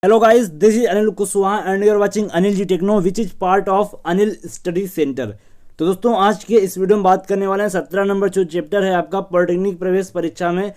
Hello guys, this is Anil Kushwaha and you are watching Anil Ji Techno which is part of Anil Study Center। तो दोस्तों आज के इस video में बात करने वाले हैं 17 नंबर जो चैप्टर है आपका पॉलिटेक्निक प्रवेश परीक्षा में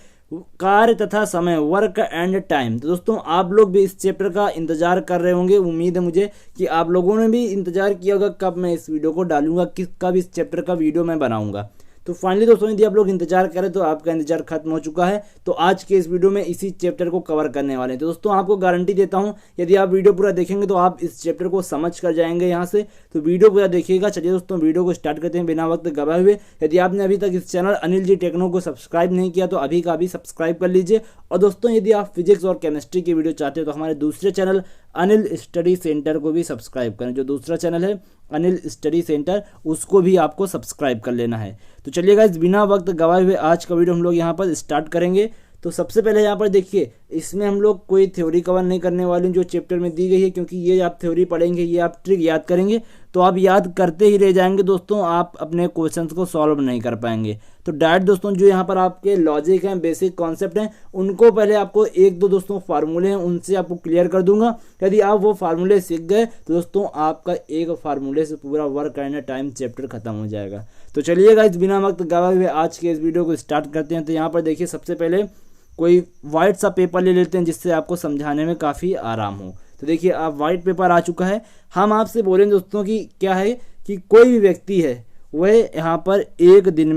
कार्य तथा समय, वर्क एंड टाइम। तो दोस्तों आप लोग भी इस चैप्टर का इंतजार कर रहे होंगे। उम्मीद है मुझे कि आप लोगों ने भी इंतजार किया होगा कब मैं इस वीडियो को डालूंगा, कब इस चैप्टर का वीडियो मैं बनाऊंगा। तो फाइनली दोस्तों यदि आप लोग इंतजार करें तो आपका इंतजार खत्म हो चुका है। तो आज के इस वीडियो में इसी चैप्टर को कवर करने वाले हैं। तो दोस्तों आपको गारंटी देता हूं यदि आप वीडियो पूरा देखेंगे तो आप इस चैप्टर को समझ कर जाएंगे यहाँ से। तो वीडियो पूरा देखिएगा। चलिए दोस्तों वीडियो को स्टार्ट करते हैं बिना वक्त गवाए हुए। यदि आपने अभी तक इस चैनल अनिल जी टेक्नो को सब्सक्राइब नहीं किया तो अभी का अभी सब्सक्राइब कर लीजिए। और दोस्तों यदि आप फिजिक्स और केमिस्ट्री की वीडियो चाहते हो तो हमारे दूसरे चैनल अनिल स्टडी सेंटर को भी सब्सक्राइब करें। जो दूसरा चैनल है अनिल स्टडी सेंटर उसको भी आपको सब्सक्राइब कर लेना है। तो चलिए गाइस बिना वक्त गवाए हुए आज का वीडियो हम लोग यहाँ पर स्टार्ट करेंगे। तो सबसे पहले यहाँ पर देखिए इसमें हम लोग कोई थ्योरी कवर नहीं करने वाले जो चैप्टर में दी गई है, क्योंकि ये आप थ्योरी पढ़ेंगे, ये आप ट्रिक याद करेंगे तो आप याद करते ही रह जाएंगे दोस्तों, आप अपने क्वेश्चंस को सॉल्व नहीं कर पाएंगे। तो डायरेक्ट दोस्तों जो यहाँ पर आपके लॉजिक हैं, बेसिक कॉन्सेप्ट हैं, उनको पहले आपको एक दो दोस्तों फार्मूले हैं उनसे आपको क्लियर कर दूंगा। यदि आप वो फार्मूले सीख गए तो दोस्तों आपका एक फार्मूले से पूरा वर्क एंड टाइम चैप्टर खत्म हो जाएगा। तो चलिए गाइस बिना वक्त गवाए हुए आज के इस वीडियो को स्टार्ट करते हैं। तो यहाँ पर देखिए सबसे पहले कोई वाइट सा पेपर ले लेते हैं जिससे आपको समझाने में काफ़ी आराम हो। तो देखिए आप वाइट पेपर आ चुका है। हम आपसे बोलेंगे दोस्तों कि क्या है कि कोई भी व्यक्ति है वह यहाँ पर एक दिन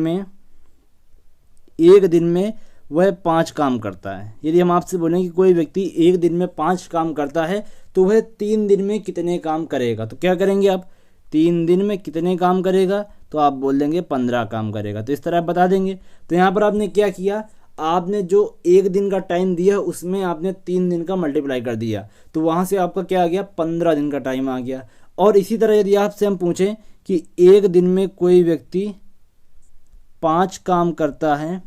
में वह 5 काम करता है। यदि हम आपसे बोलें कि कोई व्यक्ति एक दिन में 5 काम करता है तो वह 3 दिन में कितने काम करेगा, तो क्या करेंगे आप 3 दिन में कितने काम करेगा, तो आप बोल देंगे 15 काम करेगा। तो इस तरह आप बता देंगे। तो यहाँ पर आपने क्या किया, आपने जो एक दिन का टाइम दिया उसमें आपने 3 दिन का मल्टीप्लाई कर दिया, तो वहाँ से आपका क्या आ गया 15 दिन का टाइम आ गया। और इसी तरह यदि आपसे हम पूछें कि एक दिन में कोई व्यक्ति 5 काम करता है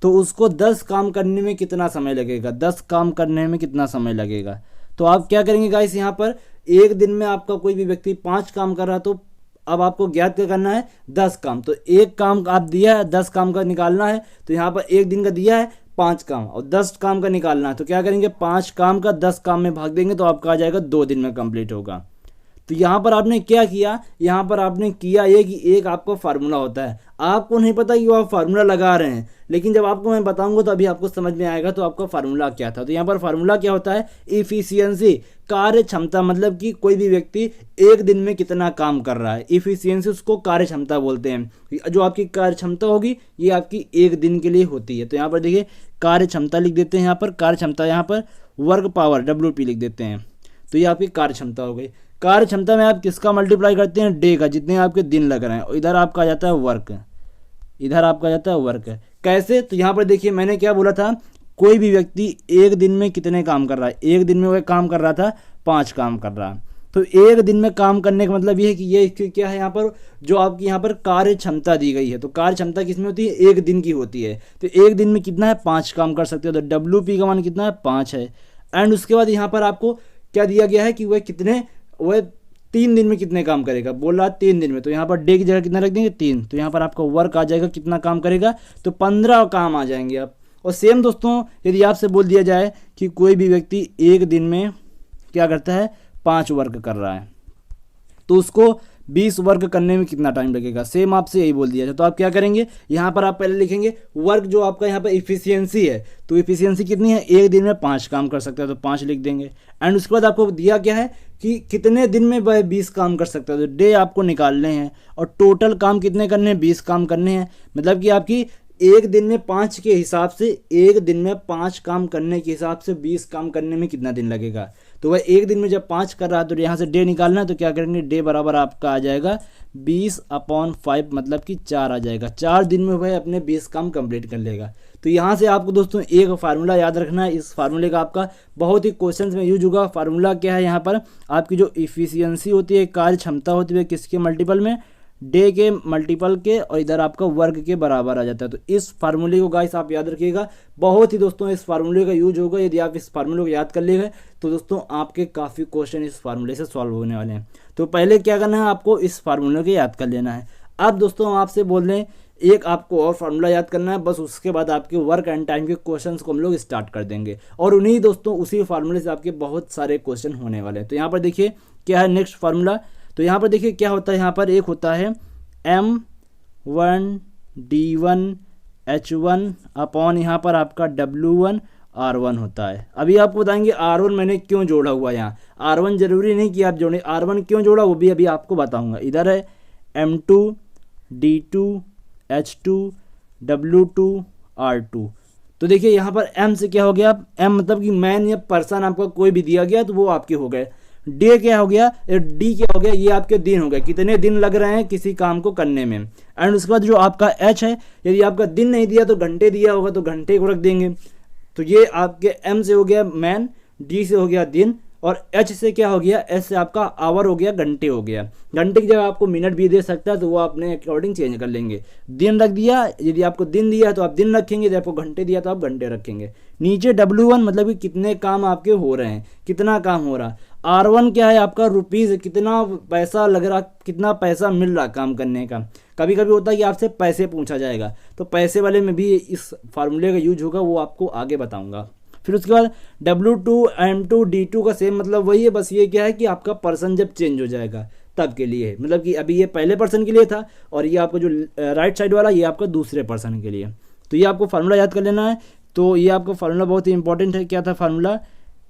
तो उसको 10 काम करने में कितना समय लगेगा, 10 काम करने में कितना समय लगेगा। तो आप क्या करेंगे गाइस, यहाँ पर एक दिन में आपका कोई भी व्यक्ति 5 काम कर रहा तो अब आपको ज्ञात क्या करना है 10 काम। तो एक काम आप दिया है 10 काम का निकालना है, तो यहाँ पर एक दिन का दिया है 5 काम और 10 काम का निकालना है। तो क्या करेंगे 5 काम का 10 काम में भाग देंगे तो आपका आ जाएगा 2 दिन में कंप्लीट होगा। तो यहाँ पर आपने क्या किया, यहाँ पर आपने किया ये कि एक आपका फार्मूला होता है, आपको नहीं पता कि वो आप फार्मूला लगा रहे हैं, लेकिन जब आपको मैं बताऊंगा तो अभी आपको समझ में आएगा तो आपका फार्मूला क्या था। तो यहाँ पर फार्मूला क्या होता है, इफिशियंसी, कार्य क्षमता, मतलब कि कोई भी व्यक्ति एक दिन में कितना काम कर रहा है, इफिशियंसी उसको कार्य क्षमता बोलते हैं। जो आपकी कार्य क्षमता होगी ये आपकी एक दिन के लिए होती है। तो यहाँ पर देखिए कार्य क्षमता लिख देते हैं, यहाँ पर कार्य क्षमता, यहाँ पर वर्क पावर WP लिख देते हैं। तो ये आपकी कार्य क्षमता हो गई। कार्य क्षमता में आप किसका मल्टीप्लाई करते हैं, डे का, जितने आपके दिन लग रहे हैं, और इधर आपका आ जाता है वर्क, इधर आपका आ जाता है वर्क। कैसे, तो यहाँ पर देखिए मैंने क्या बोला था, कोई भी व्यक्ति एक दिन में कितने काम कर रहा है, एक दिन में वह काम कर रहा था 5 काम कर रहा। तो एक दिन में काम करने का मतलब ये है कि ये क्या है, यहाँ पर जो आपकी यहाँ पर कार्य क्षमता दी गई है, तो कार्य क्षमता किसमें होती है, एक दिन की होती है। तो एक दिन में कितना है 5 काम कर सकते हो, तो WP का मान कितना है 5 है। एंड उसके बाद यहाँ पर आपको क्या दिया गया है कि वह 3 दिन में कितने काम करेगा, बोल रहा 3 दिन में, तो यहाँ पर डे की जगह कितना रख देंगे 3। तो यहाँ पर आपका वर्क आ जाएगा कितना काम करेगा, तो 15 काम आ जाएंगे आप। और सेम दोस्तों यदि आपसे बोल दिया जाए कि कोई भी व्यक्ति एक दिन में क्या करता है 5 वर्क कर रहा है तो उसको 20 वर्क करने में कितना टाइम लगेगा, सेम आपसे यही बोल दिया जाए। तो आप क्या करेंगे, यहाँ पर आप पहले लिखेंगे वर्क, जो आपका यहाँ पर इफिशियंसी है, तो इफिशियंसी कितनी है, एक दिन में 5 काम कर सकता है तो 5 लिख देंगे। एंड उसके बाद आपको दिया क्या है कि कितने दिन में वह 20 काम कर सकता है, तो डे आपको निकालने हैं और टोटल काम कितने करने हैं, 20 काम करने हैं। मतलब कि आपकी एक दिन में 5 के हिसाब से, एक दिन में 5 काम करने के हिसाब से 20 काम करने में कितना दिन लगेगा। तो वह एक दिन में जब 5 कर रहा है तो यहाँ से डे निकालना है, तो क्या करेंगे डे बराबर आपका आ जाएगा 20/5, मतलब कि 4 आ जाएगा। 4 दिन में वह अपने 20 काम कंप्लीट कर लेगा। तो यहाँ से आपको दोस्तों एक फार्मूला याद रखना है, इस फार्मूले का आपका बहुत ही क्वेश्चंस में यूज होगा। फार्मूला क्या है, यहाँ पर आपकी जो इफिशियंसी होती है, कार्य क्षमता होती है, किसके मल्टीपल में, डे के मल्टीपल के, और इधर आपका वर्ग के बराबर आ जाता है। तो इस फार्मूले को गाइस आप याद रखिएगा, बहुत ही दोस्तों इस फार्मूले का यूज होगा। यदि आप इस फार्मूले को याद कर लेंगे तो दोस्तों आपके काफ़ी क्वेश्चन इस फार्मूले से सॉल्व होने वाले हैं। तो पहले क्या करना है, आपको इस फार्मूले को याद कर लेना है। अब दोस्तों हम आपसे बोल रहे हैं एक आपको और फार्मूला याद करना है, बस उसके बाद आपके वर्क एंड टाइम के क्वेश्चंस को हम लोग स्टार्ट कर देंगे और उन्हीं दोस्तों उसी फार्मूले से आपके बहुत सारे क्वेश्चन होने वाले हैं। तो यहाँ पर देखिए क्या है नेक्स्ट फार्मूला। तो यहाँ पर देखिए क्या होता है, यहाँ पर एक होता है M1D1H1 अपॉन यहाँ पर आपका W1 R1 होता है। अभी आपको बताएंगे R1 मैंने क्यों जोड़ा हुआ है। यहाँ R1 जरूरी नहीं कि आप जोड़ें, R1 क्यों जोड़ा वो भी अभी आपको बताऊंगा। इधर है M2D2H2 W2 R2। तो देखिए यहाँ पर M से क्या हो गया, M मतलब कि मैन या पर्सन आपका कोई भी दिया गया तो वो आपके हो गए। डे क्या हो गया, डी क्या हो गया, ये आपके दिन हो गए, कितने दिन लग रहे हैं किसी काम को करने में। एंड उसके बाद जो आपका एच है, यदि आपका दिन नहीं दिया तो घंटे दिया होगा तो घंटे को रख देंगे। तो ये आपके एम से हो गया मैन, डी से हो गया दिन, और एच से क्या हो गया, एच से आपका आवर हो गया, घंटे हो गया। घंटे की जगह आपको मिनट भी दे सकता है तो वो आपने अकॉर्डिंग चेंज कर लेंगे। दिन रख दिया, यदि आपको दिन दिया तो आप दिन रखेंगे, यदि आपको घंटे दिया तो आप घंटे रखेंगे। नीचे W1 मतलब कि कितने काम आपके हो रहे हैं, कितना काम हो रहा। R1 क्या है आपका रुपीज़, कितना पैसा लग रहा, कितना पैसा मिल रहा काम करने का। कभी कभी होता है कि आपसे पैसे पूछा जाएगा तो पैसे वाले में भी इस फार्मूले का यूज होगा, वो आपको आगे बताऊंगा। फिर उसके बाद W2 M2 D2 का सेम मतलब वही है, बस ये क्या है कि आपका पर्सन जब चेंज हो जाएगा तब के लिए है। मतलब कि अभी ये पहले पर्सन के लिए था और ये आपका जो राइट साइड वाला ये आपका दूसरे पर्सन के लिए। तो ये आपको फार्मूला याद कर लेना है। तो ये आपका फार्मूला बहुत ही इंपॉर्टेंट है। क्या था formula,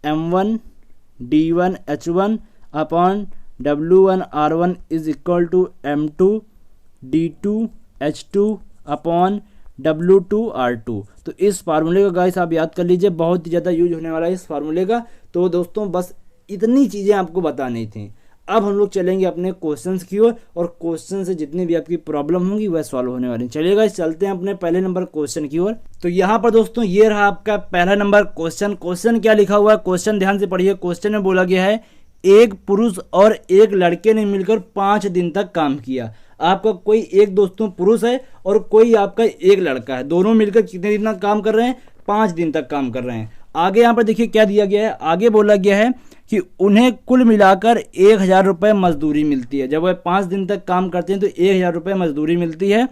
M1D1H1 upon W1 R1 is equal to M2D2H2 upon W2 R2। तो इस फार्मूले का गाइस आप याद कर लीजिए, बहुत ही ज़्यादा यूज होने वाला है इस फार्मूले का। तो दोस्तों बस इतनी चीज़ें आपको बतानी थी। अब हम लोग चलेंगे अपने क्वेश्चंस की ओर और क्वेश्चन से जितनी भी आपकी प्रॉब्लम होंगी वह सॉल्व होने वाली। चलिए गाइस चलते हैं अपने पहले नंबर क्वेश्चन की ओर। तो यहाँ पर दोस्तों ये रहा आपका पहला नंबर क्वेश्चन। क्वेश्चन क्या लिखा हुआ है, क्वेश्चन ध्यान से पढ़िए। क्वेश्चन में बोला गया है एक पुरुष और एक लड़के ने मिलकर 5 दिन तक काम किया। आपका कोई एक दोस्तों पुरुष है और कोई आपका एक लड़का है, दोनों मिलकर कितने दिन तक काम कर रहे हैं, 5 दिन तक काम कर रहे हैं। आगे यहाँ पर देखिए क्या दिया गया है, आगे बोला गया है कि उन्हें कुल मिलाकर 1000 रुपये मजदूरी मिलती है। जब वह 5 दिन तक काम करते हैं तो 1000 रुपये मजदूरी मिलती है।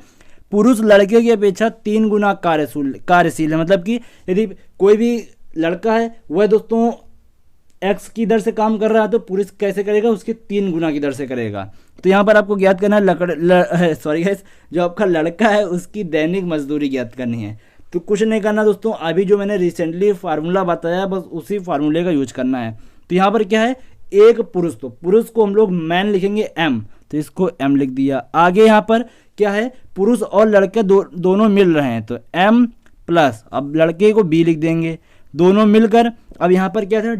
पुरुष लड़के की अपेक्षा 3 गुना कार्यशील है। मतलब कि यदि कोई भी लड़का है वह दोस्तों एक्स की दर से काम कर रहा है तो पुरुष कैसे करेगा, उसके 3 गुना की दर से करेगा। तो यहाँ पर आपको ज्ञात करना है जो आपका लड़का है उसकी दैनिक मजदूरी ज्ञात करनी है। तो कुछ नहीं करना दोस्तों, अभी जो मैंने रिसेंटली फार्मूला बताया बस उसी फार्मूले का यूज करना है। तो यहाँ पर क्या है, एक पुरुष, तो पुरुष को हम लोग मैन लिखेंगे M, तो इसको M लिख दिया। आगे यहाँ पर क्या है, पुरुष और लड़के दोनों मिल रहे हैं तो M प्लस, अब लड़के को B लिख देंगे, दोनों मिलकर। अब यहाँ पर क्या था,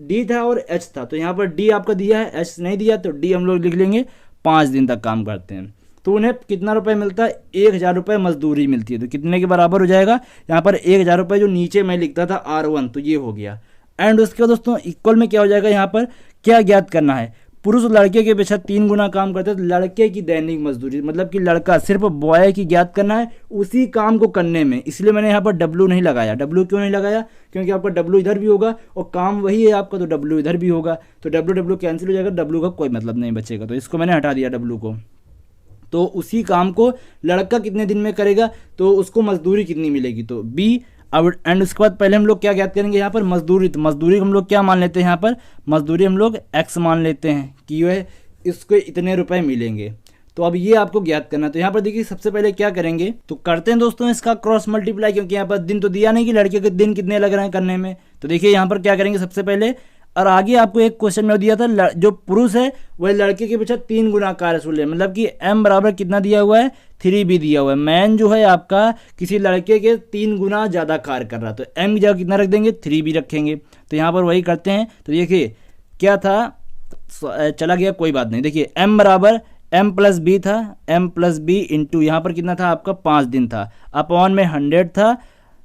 D था और H था, तो यहाँ पर D आपका दिया है, H नहीं दिया तो D हम लोग लिख लेंगे। 5 दिन तक काम करते हैं तो उन्हें कितना रुपए मिलता है, 1000 रुपये मजदूरी मिलती है। तो कितने के बराबर हो जाएगा, यहाँ पर 1000 रुपये जो नीचे मैं लिखता था R1 तो ये हो गया। एंड उसके बाद दोस्तों इक्वल में क्या हो जाएगा, यहाँ पर क्या ज्ञात करना है, पुरुष लड़के के अपेक्षा 3 गुना काम करते हैं तो लड़के की दैनिक मजदूरी, मतलब कि लड़का सिर्फ बॉय की ज्ञात करना है उसी काम को करने में। इसलिए मैंने यहाँ पर W नहीं लगाया। W क्यों नहीं लगाया, क्योंकि आपका W इधर भी होगा और काम वही है आपका तो W इधर भी होगा, तो W कैंसिल हो जाएगा, W का कोई मतलब नहीं बचेगा, तो इसको मैंने हटा दिया W को। तो उसी काम को लड़का कितने दिन में करेगा तो उसको मजदूरी कितनी मिलेगी, तो B। अब एंड उसके बाद पहले हम लोग क्या ज्ञात करेंगे, यहाँ पर मजदूरी। तो मजदूरी हम लोग क्या मान लेते हैं, यहाँ पर मजदूरी हम लोग X मान लेते हैं कि वह इसको इतने रुपए मिलेंगे। तो अब ये आपको ज्ञात करना है। तो यहाँ पर देखिए सबसे पहले क्या करेंगे, तो करते हैं दोस्तों इसका क्रॉस मल्टीप्लाई, क्योंकि यहाँ पर दिन तो दिया नहीं कि लड़के के दिन कितने लग रहे हैं करने में। तो देखिए यहाँ पर क्या करेंगे सबसे पहले, और आगे आपको एक क्वेश्चन में दिया था जो पुरुष है वह लड़के के पीछे 3 गुना कार्यशील है। मतलब कि M बराबर कितना दिया हुआ है, 3B दिया हुआ है। मैन जो है आपका किसी लड़के के 3 गुना ज़्यादा कार्य कर रहा है तो M की जगह कितना रख देंगे, 3B रखेंगे। तो यहाँ पर वही करते हैं। तो देखिए क्या था, चला गया कोई बात नहीं। देखिए M बराबर M प्लस B था, M प्लस B इंटू यहाँ पर कितना था आपका 5 दिन था, अपॉन में 100 था,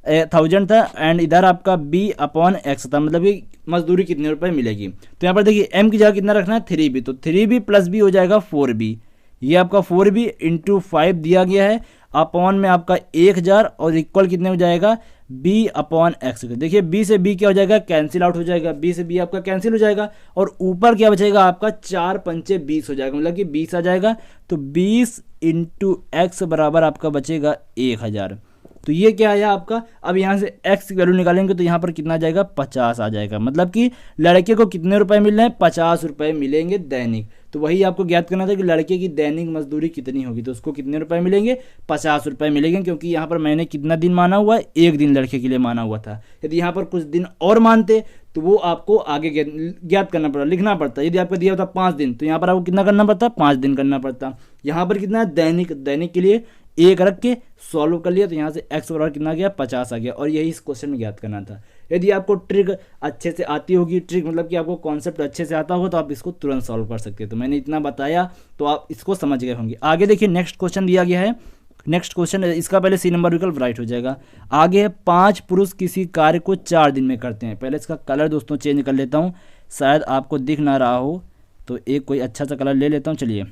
1000 था, एंड इधर आपका B अपॉन X था, मतलब कि मजदूरी कितने रुपए मिलेगी। तो यहाँ पर देखिए M की जगह कितना रखना है, 3B, तो 3B प्लस B हो जाएगा 4B। ये आपका 4B इंटू 5 दिया गया है, अपॉन में आपका 1000 और इक्वल कितने हो जाएगा बी अपॉन एक्स। देखिए बी से बी क्या हो जाएगा, कैंसिल आउट हो जाएगा, बी से बी आपका कैंसिल हो जाएगा और ऊपर क्या बचेगा आपका 4 पंचे 20 हो जाएगा, मतलब कि 20 आ जाएगा। तो 20 इंटू एक्स बराबर आपका बचेगा 1000। तो ये क्या आया आपका, अब यहाँ से x की वैल्यू निकालेंगे तो यहाँ पर कितना आ जाएगा 50 आ जाएगा, मतलब कि लड़के को कितने रुपए मिल रहे हैं 50 रुपए मिलेंगे दैनिक। तो वही आपको ज्ञात करना था कि लड़के की दैनिक मजदूरी कितनी होगी, तो उसको कितने रुपए मिलेंगे 50 रुपए मिलेंगे, क्योंकि यहाँ पर मैंने कितना दिन माना हुआ है, एक दिन लड़के के लिए माना हुआ था। यदि यहाँ पर कुछ दिन और मानते तो वो आपको आगे ज्ञात करना पड़ता, लिखना पड़ता। यदि आपको दिया होता 5 दिन तो यहाँ पर आपको कितना करना पड़ता, 5 दिन करना पड़ता। यहाँ पर कितना है दैनिक, दैनिक के लिए एक रख के सॉल्व कर लिया तो यहाँ से x बराबर कितना गया 50 आ गया, और यही इस क्वेश्चन में ज्ञात करना था। यदि आपको ट्रिक अच्छे से आती होगी, ट्रिक मतलब कि आपको कॉन्सेप्ट अच्छे से आता हो तो आप इसको तुरंत सॉल्व कर सकते हैं। तो मैंने इतना बताया तो आप इसको समझ गए होंगे। आगे देखिए नेक्स्ट क्वेश्चन दिया गया है, नेक्स्ट क्वेश्चन इसका पहले सी नंबर विकल्प राइट हो जाएगा। आगे है 5 पुरुष किसी कार्य को 4 दिन में करते हैं। पहले इसका कलर दोस्तों चेंज कर लेता हूँ, शायद आपको दिख ना रहा हो तो एक कोई अच्छा सा कलर ले लेता हूँ। चलिए,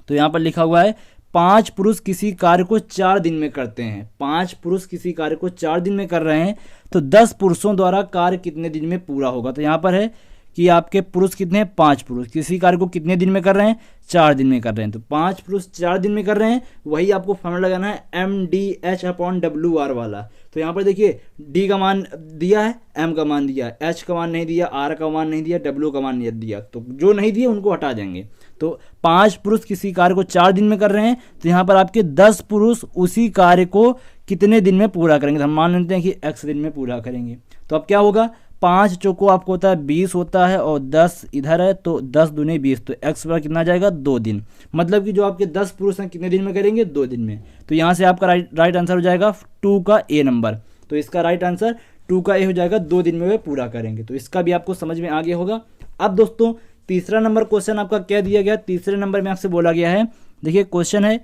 तो यहाँ पर लिखा हुआ है 5 पुरुष किसी कार्य को 4 दिन में करते हैं। 5 पुरुष किसी कार्य को 4 दिन में कर रहे हैं तो 10 पुरुषों द्वारा कार्य कितने दिन में पूरा होगा। तो यहाँ पर है कि आपके पुरुष कितने हैं, 5 पुरुष किसी कार्य को कितने दिन में कर रहे हैं, 4 दिन में कर रहे हैं। तो 5 पुरुष 4 दिन में कर रहे हैं, वही आपको फॉर्मूला लगाना है MDH/WR वाला। तो यहाँ पर देखिए D का मान दिया है, M का मान दिया है, H का मान नहीं दिया, R का मान नहीं दिया, W का मान नहीं दिया, तो जो नहीं दिए उनको हटा देंगे। तो 5 पुरुष किसी कार्य को 4 दिन में कर रहे हैं तो यहाँ पर आपके 10 पुरुष उसी कार्य को कितने दिन में पूरा करेंगे। तो हम मान लेते हैं कि x दिन में पूरा करेंगे। तो अब क्या होगा, 5 चौको आपको होता है 20 होता है और 10 इधर है तो 10 दूनी 20, तो x पर कितना जाएगा 2 दिन। मतलब कि जो आपके 10 पुरुष हैं कितने दिन में करेंगे, 2 दिन में। तो यहाँ से आपका राइट आंसर हो जाएगा 2 का ए नंबर। तो इसका राइट आंसर 2 का ए हो जाएगा, 2 दिन में वे पूरा करेंगे। तो इसका भी आपको समझ में आ गया होगा। अब दोस्तों तीसरा नंबर क्वेश्चन आपका क्या दिया गया, तीसरे नंबर में आपसे बोला गया है, देखिए क्वेश्चन है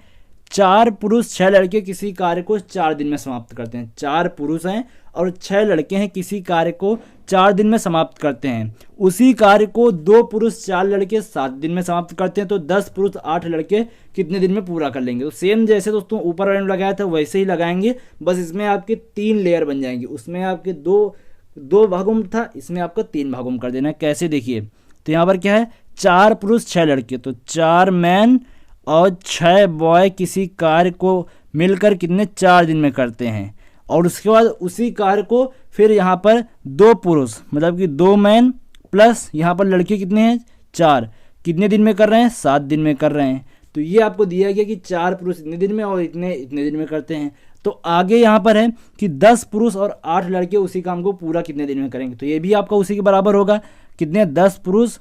4 पुरुष 6 लड़के किसी कार्य को 4 दिन में समाप्त करते हैं। 4 पुरुष हैं और 6 लड़के हैं, किसी कार्य को 4 दिन में समाप्त करते हैं। उसी कार्य को 2 पुरुष 4 लड़के 7 दिन में समाप्त करते हैं। तो 10 पुरुष 8 लड़के कितने दिन में पूरा कर लेंगे। तो सेम जैसे दोस्तों ऊपर वाले में लगाया था वैसे ही लगाएंगे, बस इसमें आपके 3 लेयर बन जाएंगे। उसमें आपके दो भागों में था, इसमें आपका 3 भागों में कर देना है। कैसे देखिए, तो यहाँ पर क्या है 4 पुरुष 6 लड़के, तो 4 मैन और 6 बॉय किसी कार्य को मिलकर कितने 4 दिन में करते हैं। और उसके बाद उसी कार्य को फिर यहाँ पर 2 पुरुष मतलब कि 2 मैन प्लस यहाँ पर लड़के कितने हैं 4, कितने दिन में कर रहे हैं 7 दिन में कर रहे हैं। तो ये आपको दिया गया कि 4 पुरुष इतने दिन में और इतने दिन में करते हैं। तो आगे यहाँ पर है कि 10 पुरुष और 8 लड़के उसी काम को पूरा कितने दिन में करेंगे। तो ये भी आपका उसी के बराबर होगा, कितने 10 पुरुष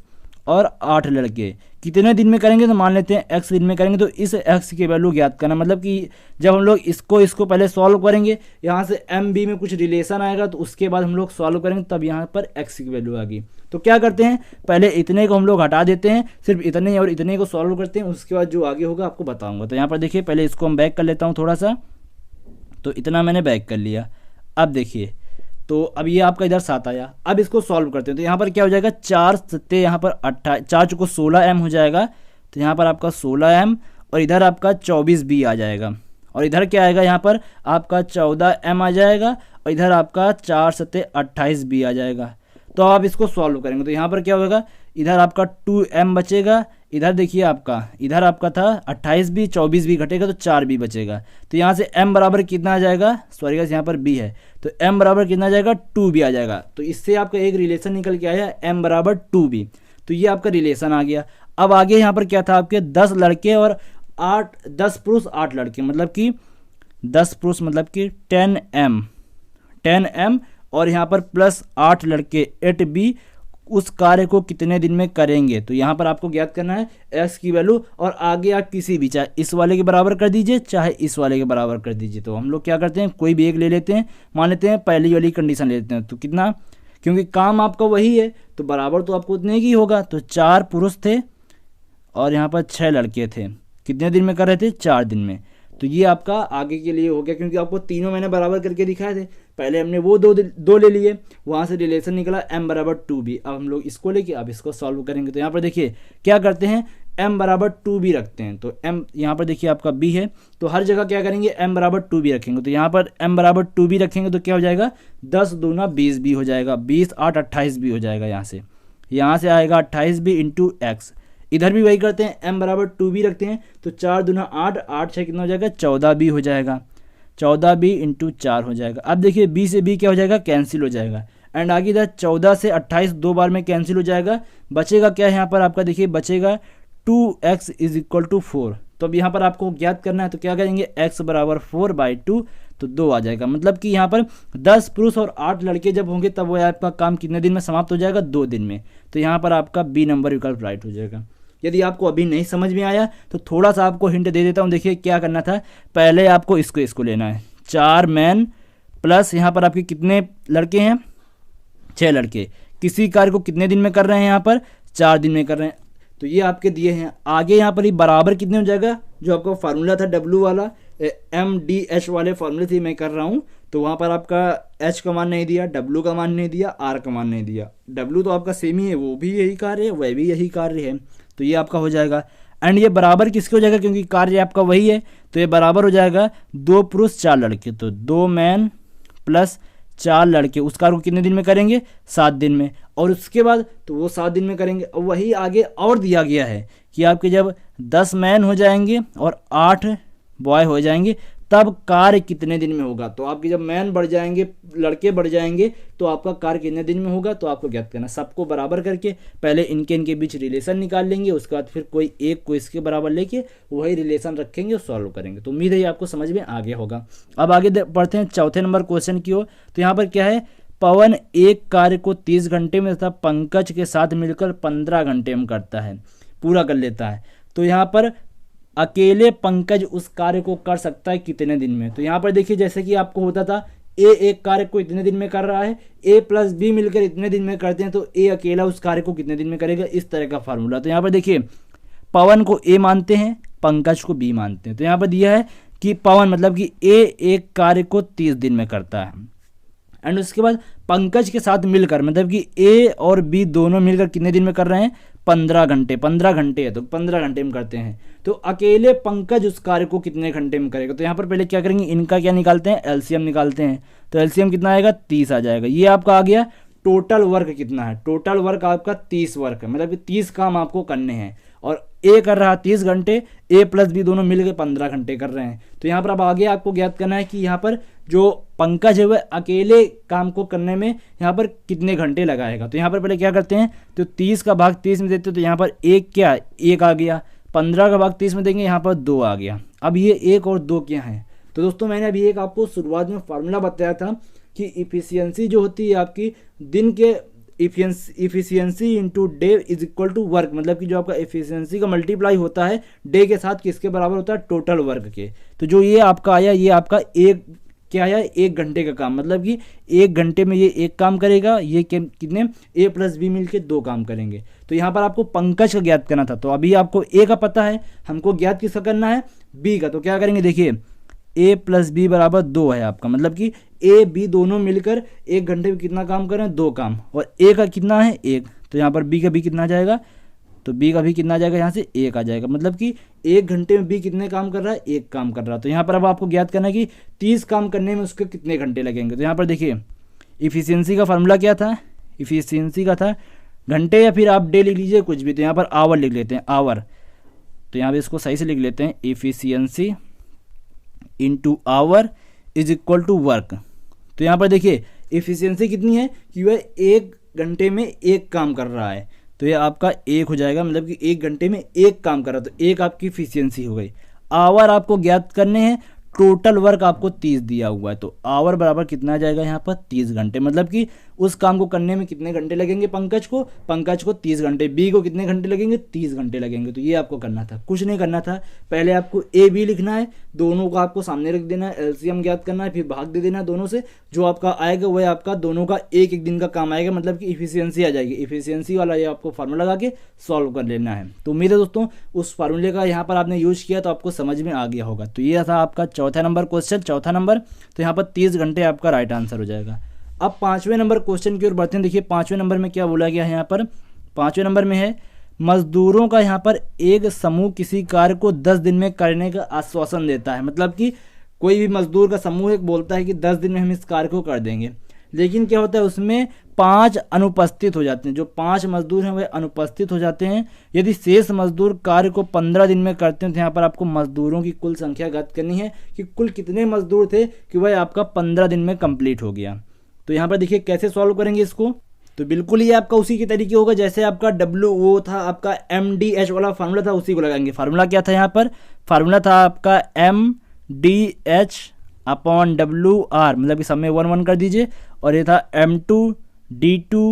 और 8 लड़के कितने दिन में करेंगे। तो मान लेते हैं x दिन में करेंगे, तो इस x की वैल्यू ज्ञात करना, मतलब कि जब हम लोग इसको पहले सॉल्व करेंगे, यहाँ से MB में कुछ रिलेशन आएगा तो उसके बाद हम लोग सॉल्व करेंगे, तब यहाँ पर x की वैल्यू आ गई। तो क्या करते हैं, पहले इतने को हम लोग हटा देते हैं, सिर्फ इतने और इतने को सॉल्व करते हैं, उसके बाद जो आगे होगा आपको बताऊँगा। तो यहाँ पर देखिए पहले इसको हम बैक कर लेता हूँ थोड़ा सा, तो इतना मैंने बैक कर लिया। अब देखिए तो अब ये आपका इधर 7 आया, अब इसको सॉल्व करते हैं। तो यहाँ पर क्या हो जाएगा 4 सत्ते यहाँ पर 28, 4 चौको 16 M हो जाएगा। तो यहाँ पर आपका 16 M और इधर आपका 24 B आ जाएगा, और इधर क्या आएगा यहाँ पर आपका 14 M आ जाएगा, और इधर आपका 4 सत्ते 28 B आ जाएगा। तो आप इसको सॉल्व करेंगे तो यहाँ पर क्या होगा, इधर आपका 2 M बचेगा, इधर देखिए आपका इधर आपका था 28 B, 24 B घटेगा तो 4 B बचेगा। तो यहाँ से M बराबर कितना आ जाएगा, सॉरी गाइस यहाँ पर B है, तो M बराबर कितना आ जाएगा 2B आ जाएगा। तो इससे आपका एक रिलेशन निकल के आया M बराबर 2B। तो ये आपका रिलेशन आ गया। अब आगे यहाँ पर क्या था आपके 10 लड़के और 10 पुरुष 8 लड़के, मतलब कि 10 पुरुष मतलब कि 10 M और यहाँ पर प्लस 8 लड़के 8B उस कार्य को कितने दिन में करेंगे। तो यहाँ पर आपको ज्ञात करना है x की वैल्यू, और आगे आप किसी भी, चाहे इस वाले के बराबर कर दीजिए चाहे इस वाले के बराबर कर दीजिए। तो हम लोग क्या करते हैं, कोई भी एक ले लेते हैं, मान लेते हैं पहली वाली कंडीशन ले लेते हैं। तो कितना, क्योंकि काम आपका वही है तो बराबर तो आपको उतने ही होगा। तो 4 पुरुष थे और यहाँ पर 6 लड़के थे, कितने दिन में कर रहे थे 4 दिन में। तो ये आपका आगे के लिए हो गया, क्योंकि आपको तीनों मैंने बराबर करके दिखाए थे। पहले हमने वो दो ले लिए, वहाँ से रिलेशन निकला m बराबर 2b। अब हम लोग इसको लेके अब इसको सॉल्व करेंगे। तो यहाँ पर देखिए क्या करते हैं, m बराबर 2b रखते हैं। तो m यहाँ पर देखिए आपका b है, तो हर जगह क्या करेंगे, m बराबर 2b रखेंगे। तो यहाँ पर m बराबर 2b रखेंगे तो क्या हो जाएगा, 10 दूना 20b हो जाएगा, 20 8 28b हो जाएगा। यहाँ से आएगा 28b इंटू एक्स। इधर भी वही करते हैं, m बराबर 2b रखते हैं तो 4 दूना 8, 8 6 कितना हो जाएगा, 14b हो जाएगा, 14b इंटू 4 हो जाएगा। अब देखिए b से b क्या हो जाएगा, कैंसिल हो जाएगा। एंड आगे इधर 14 से 28 दो बार में कैंसिल हो जाएगा, बचेगा क्या यहाँ पर आपका, देखिए बचेगा 2x इज इक्वल टू 4। तो अब यहाँ पर आपको ज्ञात करना है, तो क्या करेंगे, x बराबर 4/2 तो 2 आ जाएगा। मतलब कि यहाँ पर 10 पुरुष और 8 लड़के जब होंगे तब वो आपका काम कितने दिन में समाप्त हो जाएगा, 2 दिन में। तो यहाँ पर आपका बी नंबर विकल्प राइट हो जाएगा। यदि आपको अभी नहीं समझ में आया तो थोड़ा सा आपको हिंट दे देता हूँ। देखिए क्या करना था, पहले आपको इसको लेना है, 4 मैन प्लस यहाँ पर आपके कितने लड़के हैं, 6 लड़के। किसी कार्य को कितने दिन में कर रहे हैं, यहाँ पर 4 दिन में कर रहे हैं। तो ये आपके दिए हैं। आगे यहाँ पर ही बराबर कितने हो जाएगा, जो आपका फार्मूला था W वाला, MDH वाले फार्मूले से मैं कर रहा हूँ। तो वहाँ पर आपका H का मान नहीं दिया, W का मान नहीं दिया, R का मान नहीं दिया। W तो आपका सेम ही है, वो भी यही कार्य है, वह भी यही कार्य है। तो ये आपका हो जाएगा। एंड ये बराबर किसके हो जाएगा, क्योंकि कार्य आपका वही है, तो ये बराबर हो जाएगा 2 पुरुष 4 लड़के। तो 2 मैन प्लस 4 लड़के उस कार्य को कितने दिन में करेंगे, 7 दिन में। और उसके बाद तो वो 7 दिन में करेंगे। और वही आगे और दिया गया है कि आपके जब 10 मैन हो जाएंगे और 8 बॉय हो जाएंगे तब कार्य कितने दिन में होगा। तो आपके जब मैन बढ़ जाएंगे, लड़के बढ़ जाएंगे, तो आपका कार्य कितने दिन में होगा, तो आपको ज्ञात करना। सबको बराबर करके पहले इनके बीच रिलेशन निकाल लेंगे, उसके बाद फिर कोई एक को इसके बराबर लेके वही रिलेशन रखेंगे और सॉल्व करेंगे। तो उम्मीद है आपको समझ में आ गया होगा। अब आगे पढ़ते हैं चौथे नंबर क्वेश्चन की ओर। तो यहाँ पर क्या है, पवन एक कार्य को 30 घंटे में तथा पंकज के साथ मिलकर 15 घंटे में करता है, पूरा कर लेता है। तो यहाँ पर अकेले पंकज उस कार्य को कर सकता है कितने दिन में। तो यहाँ पर देखिए जैसे कि आपको होता था ए एक कार्य को इतने दिन में कर रहा है, ए प्लस बी मिलकर इतने दिन में करते हैं, तो ए अकेला उस कार्य को कितने दिन में करेगा, इस तरह का फार्मूला। तो यहाँ पर देखिए पवन को ए मानते हैं, पंकज को बी मानते हैं। तो यहाँ पर दिया है कि पवन मतलब कि ए एक कार्य को 30 दिन में करता है, एंड उसके बाद पंकज के साथ मिलकर मतलब कि ए और बी दोनों मिलकर कितने दिन में कर रहे हैं, 15 घंटे। 15 घंटे है तो 15 घंटे में करते हैं। तो अकेले पंकज उस कार्य को कितने घंटे में करेगा। तो यहाँ पर पहले क्या करेंगे, इनका क्या निकालते हैं, एलसीएम निकालते हैं। तो एलसीएम कितना आएगा, 30 आ जाएगा। ये आपका आ गया। टोटल वर्क कितना है, टोटल वर्क आपका 30 वर्क है, मतलब कि 30 काम आपको करने हैं। और ए कर रहा है 30 घंटे, ए प्लस बी दोनों मिलकर 15 घंटे कर रहे हैं। तो यहाँ पर अब आगे आपको ज्ञात करना है कि यहाँ पर जो पंकज है वह अकेले काम को करने में यहाँ पर कितने घंटे लगाएगा। तो यहाँ पर पहले क्या करते हैं, तो 30 का भाग 30 में देते हैं, तो यहाँ पर एक क्या, एक आ गया। 15 का भाग 30 में देंगे, यहाँ पर 2 आ गया। अब ये 1 और 2 क्या है। तो दोस्तों मैंने अभी एक आपको शुरुआत में फार्मूला बताया था कि इफिशियंसी जो होती है आपकी दिन के efficiency into day is equal to work, मतलब कि जो आपका इफिशियंसी का मल्टीप्लाई होता है डे के साथ किसके बराबर होता है, टोटल वर्क के। तो जो ये आपका आया, ये आपका एक क्या आया, 1 घंटे का काम, मतलब कि 1 घंटे में ये एक काम करेगा, ये कितने ए प्लस बी मिलके 2 काम करेंगे। तो यहाँ पर आपको पंकज का ज्ञात करना था। तो अभी आपको ए का पता है, हमको ज्ञात किसका करना है, बी का। तो क्या करेंगे, देखिए ए प्लस बी बराबर 2 है आपका, मतलब कि ए बी दोनों मिलकर 1 घंटे में कितना काम कर रहे हैं, 2 काम। और ए का कितना है, 1। तो यहाँ पर बी का भी कितना आ जाएगा, तो बी का भी कितना आ जाएगा, यहाँ से 1 आ जाएगा। मतलब कि 1 घंटे में बी कितने काम कर रहा है, 1 काम कर रहा है। तो यहाँ पर अब आपको ज्ञात करना है कि 30 काम करने में उसके कितने घंटे लगेंगे। तो यहाँ पर देखिए इफिशियंसी का फार्मूला क्या था, इफिशियंसी का था घंटे, या फिर आप डे लिख लीजिए कुछ भी। तो यहाँ पर आवर लिख लेते हैं, आवर। तो यहाँ पर इसको सही से लिख लेते हैं, efficiency into hour is equal to work. तो यहाँ पर देखिए इफिशियंसी कितनी है कि वह 1 घंटे में 1 काम कर रहा है। तो ये आपका 1 हो जाएगा, मतलब कि 1 घंटे में 1 काम कर रहा है, तो 1 आपकी इफिशियंसी हो गई। आवर आपको ज्ञात करने हैं, टोटल वर्क आपको 30 दिया हुआ है। तो आवर बराबर कितना आ जाएगा यहाँ पर, 30 घंटे। मतलब कि उस काम को करने में कितने घंटे लगेंगे पंकज को 30 घंटे, बी को कितने घंटे लगेंगे 30 घंटे लगेंगे। तो ये आपको करना था, कुछ नहीं करना था, पहले आपको ए बी लिखना है, दोनों को आपको सामने रख देना है, एलसीएम ज्ञात करना है, फिर भाग दे देना है दोनों से, जो आपका आएगा वह आपका दोनों का एक एक दिन का काम आएगा, मतलब कि इफिशियंसी आ जाएगी। इफिशियंसी वाला ये आपको फार्मूला लगा के सॉल्व कर लेना है। तो उम्मीद है दोस्तों उस फार्मूले का यहाँ पर आपने यूज किया तो आपको समझ में आ गया होगा। तो ये था आपका चौथा नंबर क्वेश्चन, चौथा नंबर। तो यहाँ पर 30 घंटे आपका राइट आंसर हो जाएगा। अब 5वें नंबर क्वेश्चन की ओर बढ़ते हैं। देखिए 5वें नंबर में क्या बोला गया है, यहाँ पर 5वें नंबर में है मजदूरों का यहाँ पर एक समूह किसी कार्य को 10 दिन में करने का आश्वासन देता है। मतलब कि कोई भी मजदूर का समूह एक बोलता है कि 10 दिन में हम इस कार्य को कर देंगे, लेकिन क्या होता है उसमें 5 अनुपस्थित हो जाते हैं। जो 5 मजदूर हैं वे अनुपस्थित हो जाते हैं। यदि शेष मजदूर कार्य को 15 दिन में करते हैं तो यहाँ पर आपको मजदूरों की कुल संख्या ज्ञात करनी है कि कुल कितने मजदूर थे कि वह आपका 15 दिन में कंप्लीट हो गया। तो यहाँ पर देखिए कैसे सॉल्व करेंगे इसको। तो बिल्कुल ये आपका उसी के तरीके होगा जैसे आपका डब्ल्यू वो था आपका MDH वाला फार्मूला था, उसी को लगाएंगे। फार्मूला क्या था यहाँ पर, फार्मूला था आपका MDH अपॉन WR, मतलब कि सब में 1 1 कर दीजिए, और ये था M2 D2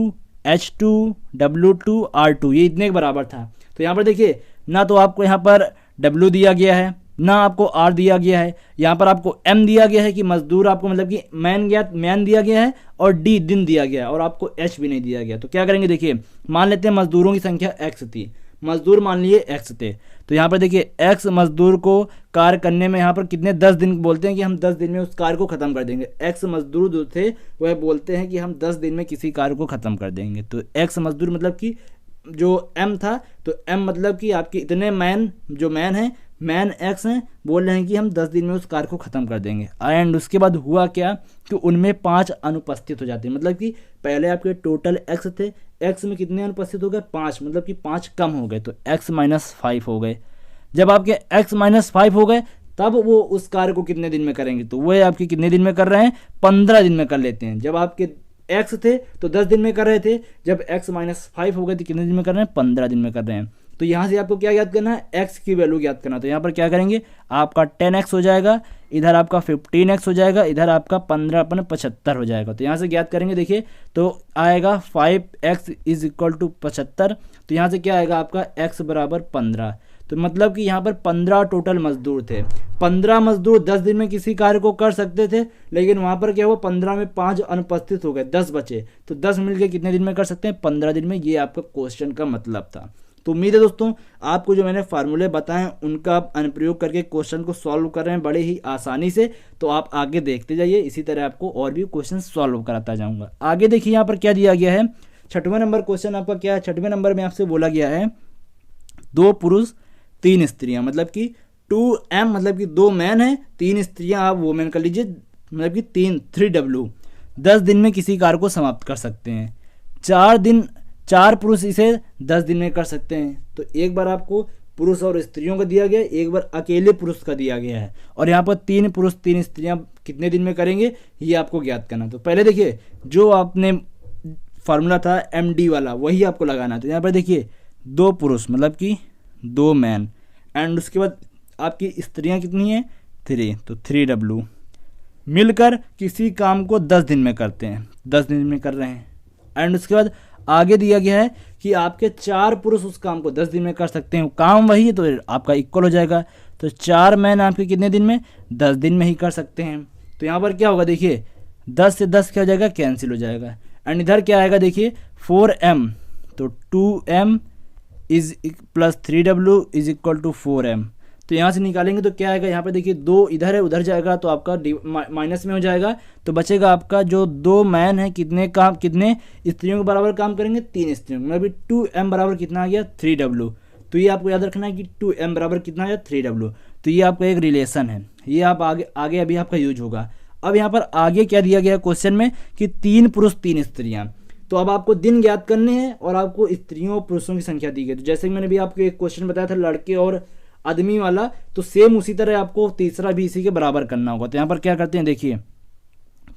H2 W2 R2, ये इतने के बराबर था। तो यहाँ पर देखिए ना तो आपको यहाँ पर W दिया गया है ना आपको R दिया गया है, यहाँ पर आपको M दिया गया है कि मजदूर आपको मतलब कि मैन दिया गया है, और D दिन दिया गया है, और आपको H भी नहीं दिया गया। तो क्या करेंगे, देखिए मान लेते हैं मजदूरों की संख्या X थी, मजदूर मान लिए X थे। तो यहाँ पर देखिए X मजदूर को कार्य करने में यहाँ पर कितने 10 दिन बोलते हैं कि हम 10 दिन में उस कार्य को ख़त्म कर देंगे। X मजदूर जो थे वह बोलते हैं कि हम 10 दिन में किसी कार्य को ख़त्म कर देंगे। तो X मजदूर मतलब कि जो M था, तो M मतलब कि आपके इतने मैन है, मैन X हैं, बोल रहे हैं कि हम 10 दिन में उस कार्य को ख़त्म कर देंगे। एंड उसके बाद हुआ क्या कि उनमें 5 अनुपस्थित हो जाते हैं। मतलब कि पहले आपके टोटल X थे, X में कितने अनुपस्थित हो गए 5, मतलब कि 5 कम हो गए, तो X - 5 हो गए। जब आपके X - 5 हो गए तब वो उस कार्य को कितने दिन में करेंगे, तो वो आपके कितने दिन में कर रहे हैं 15 दिन में कर लेते हैं। जब आपके X थे तो 10 दिन में कर रहे थे, जब X - 5 हो गए तो कितने दिन में कर रहे हैं 15 दिन में कर रहे हैं। तो यहाँ से आपको क्या याद करना है, X की वैल्यू याद करना। तो यहाँ पर क्या करेंगे, आपका 10X हो जाएगा, इधर आपका 15X हो जाएगा, इधर आपका 15/75 हो जाएगा। तो यहाँ से ज्ञात करेंगे, देखिए तो आएगा 5X = 75। तो यहाँ से क्या आएगा आपका X = 15। तो मतलब कि यहाँ पर 15 टोटल मजदूर थे। 15 मजदूर 10 दिन में किसी कार्य को कर सकते थे, लेकिन वहाँ पर क्या हुआ 15 में 5 अनुपस्थित हो गए, 10 बचे। तो 10 मिलकर कितने दिन में कर सकते हैं 15 दिन में। ये आपका क्वेश्चन का मतलब था। तो उम्मीद है दोस्तों आपको जो मैंने फार्मूले बताएं उनका आप अनुप्रयोग करके क्वेश्चन को सॉल्व कर रहे हैं बड़े ही आसानी से। तो आप आगे देखते जाइए, इसी तरह आपको और भी क्वेश्चन सॉल्व कराता जाऊंगा। आगे देखिए यहाँ पर क्या दिया गया है, 6वां नंबर क्वेश्चन आपका क्या है। 6वें नंबर में आपसे बोला गया है 2 पुरुष 3 स्त्रियां, मतलब कि 2M, मतलब कि 2 मैन हैं 3 स्त्रियां, आप वोमेन कर लीजिए, मतलब कि 3W 10 दिन में किसी कार्य को समाप्त कर सकते हैं। 4 पुरुष इसे 10 दिन में कर सकते हैं। तो एक बार आपको पुरुष और स्त्रियों का दिया गया, एक बार अकेले पुरुष का दिया गया है, और यहाँ पर 3 पुरुष 3 स्त्रियां कितने दिन में करेंगे ये आपको ज्ञात करना। तो पहले देखिए जो आपने फार्मूला था MD वाला वही आपको लगाना। तो यहाँ पर देखिए 2 पुरुष मतलब कि 2 मैन, एंड उसके बाद आपकी स्त्रियां कितनी हैं 3, तो 3W मिलकर किसी काम को 10 दिन में करते हैं, 10 दिन में कर रहे हैं। एंड उसके बाद आगे दिया गया है कि आपके 4 पुरुष उस काम को 10 दिन में कर सकते हैं, काम वही है तो आपका इक्वल हो जाएगा। तो 4 मैन आपके कितने दिन में 10 दिन में ही कर सकते हैं। तो यहाँ पर क्या होगा, देखिए 10 से 10 क्या हो जाएगा कैंसिल हो जाएगा, एंड इधर क्या आएगा देखिए 4M, तो 2M + 3W = 4M। तो यहाँ से निकालेंगे तो क्या आएगा, यहाँ पर देखिए 2 इधर है उधर जाएगा तो आपका माइनस में हो जाएगा। तो बचेगा आपका जो 2 मैन है कितने स्त्रियों के बराबर काम करेंगे 3 स्त्रियों, मतलब 2M बराबर कितना आ गया 3W। तो ये आपको याद रखना है कि 2M बराबर कितना है 3W। तो ये आपका एक रिलेशन है, ये आप आगे अभी आपका यूज होगा। अब यहाँ पर आगे क्या दिया गया क्वेश्चन में कि 3 पुरुष 3 स्त्रियाँ। तो अब आपको दिन ज्ञात करने हैं और आपको स्त्रियों और पुरुषों की संख्या दी गई। तो जैसे कि मैंने भी आपको एक क्वेश्चन बताया था लड़के और आदमी वाला, तो सेम उसी तरह आपको तीसरा भी इसी के बराबर करना होगा। तो यहाँ पर क्या करते हैं देखिए,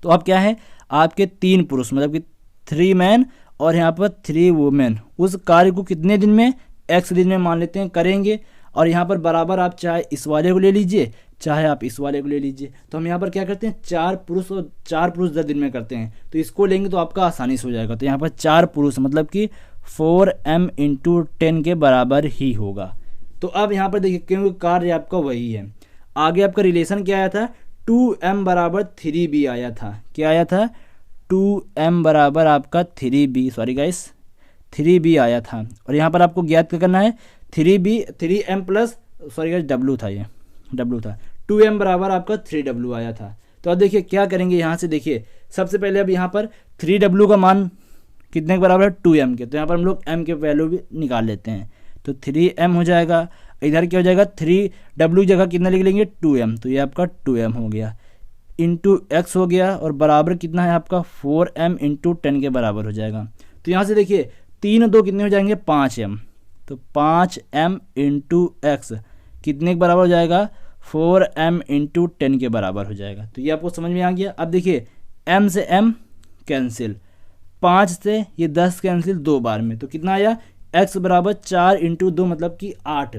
तो अब क्या है आपके 3 पुरुष मतलब कि 3 मैन और यहाँ पर 3 वुमेन उस कार्य को कितने दिन में X दिन में मान लेते हैं करेंगे, और यहाँ पर बराबर आप चाहे इस वाले को ले लीजिए चाहे आप इस वाले को ले लीजिए। तो हम यहाँ पर क्या करते हैं, 4 पुरुष और 4 पुरुष 10 दिन में करते हैं, तो इसको लेंगे तो आपका आसानी से हो जाएगा। तो यहाँ पर 4 पुरुष मतलब कि 4m × 10 के बराबर ही होगा। तो अब यहाँ पर देखिए क्योंकि कार्य आपका वही है, आगे आपका रिलेशन क्या आया था, 2m बराबर 3b आया था। क्या आया था, 2m बराबर आपका 3b, सॉरी गाइस 3b आया था। और यहाँ पर आपको ज्ञात क्या करना है, 3m plus sorry guys w था, ये w था, 2m बराबर आपका 3w आया था। तो अब देखिए क्या करेंगे, यहाँ से देखिए सबसे पहले अब यहाँ पर 3w का मान कितने के बराबर है, 2m के। तो यहाँ पर हम लोग m के वैल्यू भी निकाल लेते हैं, तो 3m हो जाएगा। इधर क्या हो जाएगा, 3w जगह कितना लिख लेंगे, 2m, तो ये आपका 2m हो गया, इंटू x हो गया, और बराबर कितना है आपका 4m × 10 के बराबर हो जाएगा। तो यहाँ से देखिए 3 और 2 कितने हो जाएंगे, 5m, तो 5m × x कितने के बराबर हो जाएगा, 4m × 10 के बराबर हो जाएगा। तो ये आपको समझ में आ गया। अब देखिए m से m कैंसिल, 5 से ये 10 कैंसिल 2 बार में, तो कितना आया, x बराबर 4 × 2 मतलब कि 8।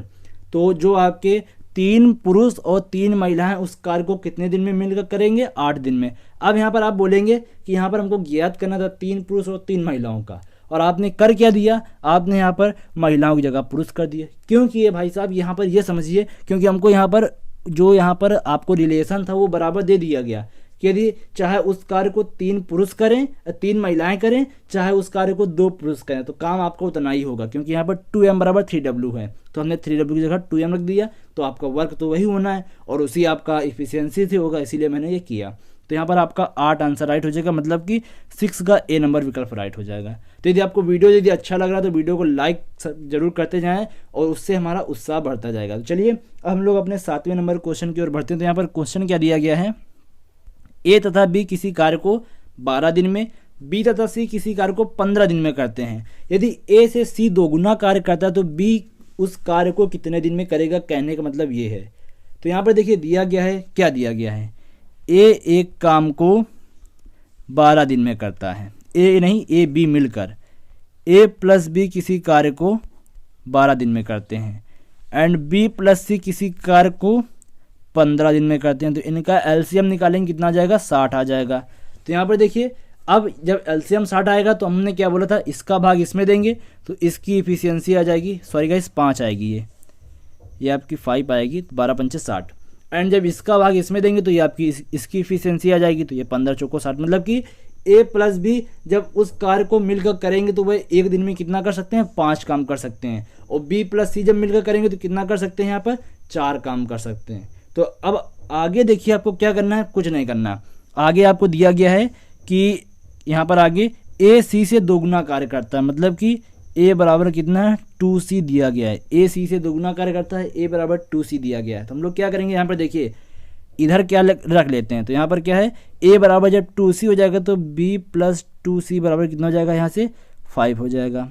तो जो आपके 3 पुरुष और 3 महिलाएं उस कार्य को कितने दिन में मिलकर करेंगे, 8 दिन में। अब यहाँ पर आप बोलेंगे कि यहाँ पर हमको ज्ञात करना था 3 पुरुष और 3 महिलाओं का, और आपने कर क्या दिया, आपने यहाँ पर महिलाओं की जगह पुरुष कर दिए। क्यों किए भाई साहब, यहाँ पर ये समझिए, क्योंकि हमको यहाँ पर जो यहाँ पर आपको रिलेशन था वो बराबर दे दिया गया कि यदि चाहे उस कार्य को 3 पुरुष करें 3 महिलाएं करें, चाहे उस कार्य को 2 पुरुष करें, तो काम आपको उतना ही होगा। क्योंकि यहाँ पर 2m बराबर 3w है, तो हमने 3w की जगह 2m रख दिया, तो आपका वर्क तो वही होना है और उसी आपका इफिशियंसी से होगा, इसीलिए मैंने ये किया। तो यहाँ पर आपका 8 आंसर राइट हो जाएगा, मतलब कि 6 का ए नंबर विकल्प राइट हो जाएगा। तो यदि आपको वीडियो यदि अच्छा लग रहा है तो वीडियो को लाइक जरूर करते जाएं और उससे हमारा उत्साह बढ़ता जाएगा। तो चलिए अब हम लोग अपने 7वें नंबर क्वेश्चन की ओर बढ़ते हैं। तो यहाँ पर क्वेश्चन क्या दिया गया है, ए तथा बी किसी कार्य को 12 दिन में, बी तथा सी किसी कार्य को 15 दिन में करते हैं। यदि ए से सी 2 गुना कार्य करता है तो बी उस कार्य को कितने दिन में करेगा, कहने का मतलब ये है। तो यहाँ पर देखिए दिया गया है, क्या दिया गया है, ए एक काम को 12 दिन में करता है, ए नहीं ए बी मिलकर, ए प्लस बी किसी कार्य को 12 दिन में करते हैं, एंड बी प्लस सी किसी कार्य को 15 दिन में करते हैं। तो इनका एलसीएम निकालेंगे, कितना आ जाएगा, 60 आ जाएगा। तो यहाँ पर देखिए अब जब एलसीएम 60 आएगा तो हमने क्या बोला था, इसका भाग इसमें देंगे तो इसकी इफिशियंसी आ जाएगी, सॉरी गाइस 5 आएगी, ये आपकी 5 आएगी, 12 पंचे 60, एंड जब इसका भाग इसमें देंगे तो ये आपकी इसकी इफिशियंसी आ जाएगी, तो ये 15 चौको 60, मतलब कि ए प्लस बी जब उस कार्य को मिलकर करेंगे तो वह एक दिन में कितना कर सकते हैं, 5 काम कर सकते हैं, और बी प्लस सी जब मिलकर करेंगे तो कितना कर सकते हैं, यहाँ पर 4 काम कर सकते हैं। तो अब आगे देखिए आपको क्या करना है, कुछ नहीं करना, आगे आपको दिया गया है कि यहाँ पर आगे ए सी से 2 गुना कार्य करता है, मतलब कि ए बराबर कितना है, 2c दिया गया है, ए सी से 2 गुना कार्य करता है, ए बराबर 2c दिया गया है। तो हम लोग क्या करेंगे, यहाँ पर देखिए इधर क्या रख लेते हैं, तो यहाँ पर क्या है, ए बराबर जब 2c हो जाएगा तो b प्लस 2c बराबर कितना हो जाएगा, यहाँ से 5 हो जाएगा,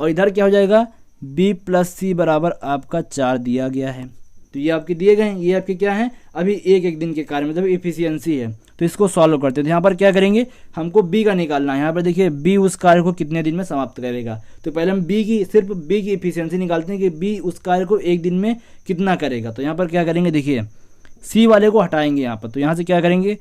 और इधर क्या हो जाएगा, b प्लस c बराबर आपका 4 दिया गया है। तो ये आपके दिए गए हैं, ये आपके क्या हैं, अभी एक दिन के कार्य मतलब इफिशियंसी है। तो इसको सॉल्व करते हैं। तो यहाँ पर क्या करेंगे, हमको बी का निकालना है। यहाँ पर देखिए बी उस कार्य को कितने दिन में समाप्त करेगा, तो पहले हम सिर्फ बी की इफिशियंसी निकालते हैं कि बी उस कार्य को एक दिन में कितना करेगा। तो यहाँ पर क्या करेंगे, देखिए सी वाले को हटाएंगे यहाँ पर, तो यहाँ से क्या करेंगे,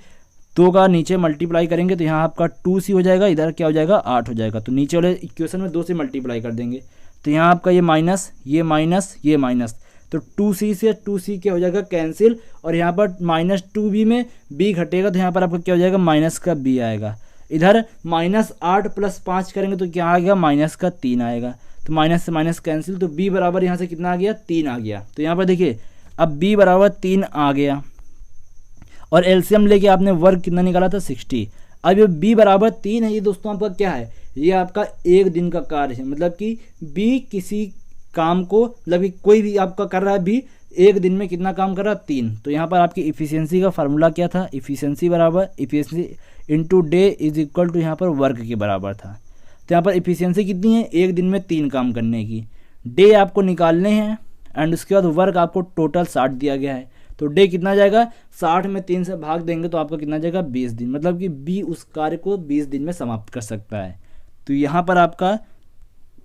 2 का नीचे मल्टीप्लाई करेंगे तो यहाँ आपका 2c हो जाएगा, इधर क्या हो जाएगा 8 हो जाएगा, तो नीचे वाले इक्वेशन में 2 से मल्टीप्लाई कर देंगे, तो यहाँ आपका ये माइनस ये माइनस ये माइनस, तो 2c से 2c क्या हो जाएगा कैंसिल, और यहाँ पर -2b में b घटेगा तो यहाँ पर आपका क्या हो जाएगा, माइनस का b आएगा। इधर -8 + 5 करेंगे तो क्या आ गया, -3 आएगा, तो माइनस से माइनस कैंसिल, तो b बराबर यहाँ से कितना आ गया, 3 आ गया। तो यहाँ पर देखिए अब b बराबर 3 आ गया, और एलसीएम लेके आपने वर्ग कितना निकाला था, 60। अब ये b बराबर 3 है, ये दोस्तों आपका क्या है, ये आपका एक दिन का कार्य है, मतलब कि b किसी काम को, मतलब कि कोई भी आपका कर रहा है b एक दिन में कितना काम कर रहा है, 3। तो यहाँ पर आपकी इफिशियंसी का फार्मूला क्या था, इफिशियंसी बराबर efficiency into day is equal to यहाँ पर वर्क के बराबर था। तो यहाँ पर इफिशियंसी कितनी है, एक दिन में 3 काम करने की, डे आपको निकालने हैं, एंड उसके बाद वर्क आपको टोटल 60 दिया गया है। तो डे कितना जाएगा, 60 में 3 से भाग देंगे तो आपका कितना जाएगा, 20 दिन, मतलब कि बी उस कार्य को 20 दिन में समाप्त कर सकता है। तो यहाँ पर आपका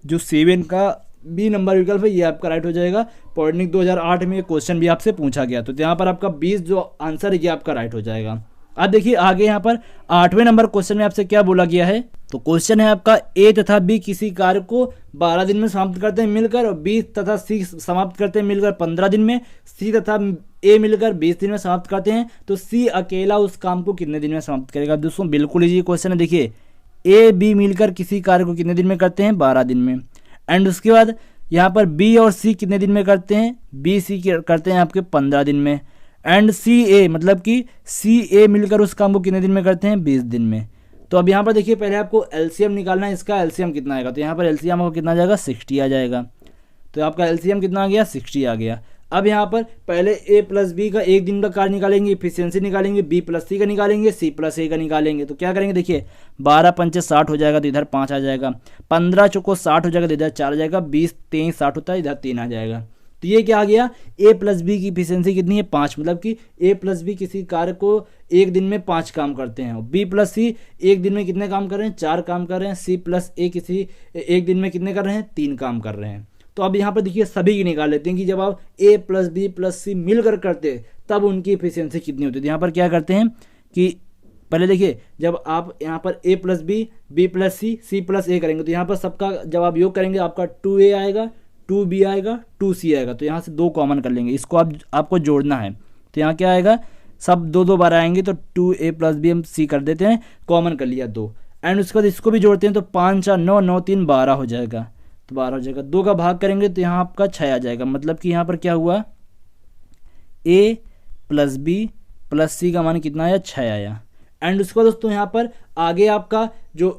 जो 7 का बी नंबर विकल्प है ये आपका राइट हो जाएगा। पॉलिटेक्निक 2008 में ये क्वेश्चन भी आपसे पूछा गया, तो यहाँ पर आपका 20 जो आंसर है ये आपका राइट हो जाएगा। अब देखिए आगे यहाँ पर 8वें नंबर क्वेश्चन में आपसे क्या बोला गया है, तो क्वेश्चन है आपका ए तथा बी किसी कार्य को 12 दिन में समाप्त करते हैं मिलकर, और बी तथा सी समाप्त करते हैं मिलकर 15 दिन में, सी तथा ए मिलकर 20 दिन में समाप्त करते हैं, तो सी अकेला उस काम को कितने दिन में समाप्त करेगा। दोस्तों बिल्कुल इजी क्वेश्चन है। देखिए ए बी मिलकर किसी कार्य को कितने दिन में करते हैं, 12 दिन में। एंड उसके बाद यहाँ पर बी और सी कितने दिन में करते हैं, बी सी करते हैं आपके 15 दिन में। एंड सी ए मतलब कि सी ए मिलकर उस काम को कितने दिन में करते हैं, 20 दिन में। तो अब यहाँ पर देखिए पहले आपको एलसीएम निकालना है, इसका एलसीएम कितना आएगा, तो यहाँ पर एलसीएम आपको कितना आ जाएगा, 60 आ जाएगा। तो आपका एलसीएम कितना आ गया, 60 आ गया। अब यहाँ पर पहले ए प्लस बी का एक दिन का कार्य निकालेंगे, इफिशियंसी निकालेंगे, बी प्लस सी का निकालेंगे, सी प्लस ए का निकालेंगे। तो क्या करेंगे, देखिए 12 पंचे 60 हो जाएगा, तो इधर 5 आ जाएगा, 15 चौको 60 हो जाएगा, तो इधर 4 आ जाएगा, 20 3 60 होता है, इधर 3 आ जाएगा। तो ये क्या आ गया, ए प्लस बी की इफिशियंसी कितनी है, 5, मतलब कि ए प्लस बी किसी कार्य को एक दिन में 5 काम करते हैं, और बी प्लस सी एक दिन में कितने काम कर रहे हैं, 4 काम कर रहे हैं, सी प्लस ए किसी एक दिन में कितने कर रहे हैं, 3 काम कर रहे हैं। तो अब यहाँ पर देखिए सभी की निकाल लेते हैं कि जब आप ए प्लस बी प्लस सी मिलकर करते तब उनकी इफिशियंसी कितनी होती है। तो यहाँ पर क्या करते हैं कि पहले देखिए जब आप यहाँ पर A plus B plus C plus A करेंगे, तो यहाँ पर सबका जब आप योग करेंगे आपका 2a आएगा, 2b आएगा, 2c आएगा। तो यहाँ से 2 कॉमन कर लेंगे, इसको आपको जोड़ना है। तो यहाँ क्या आएगा, सब 2 बार आएंगे, तो 2a प्लस बी हम सी कर देते हैं, कॉमन कर लिया 2। एंड उसके बाद इसको भी जोड़ते हैं, तो 5 4 9 9 3 12 हो जाएगा, तो 12 हो जाएगा। 2 का भाग करेंगे तो यहाँ आपका 6 आ जाएगा, मतलब कि यहाँ पर क्या हुआ, a प्लस बी प्लस सी का मान कितना आया, 6 आया। एंड उसके बाद दोस्तों यहाँ पर आगे आपका जो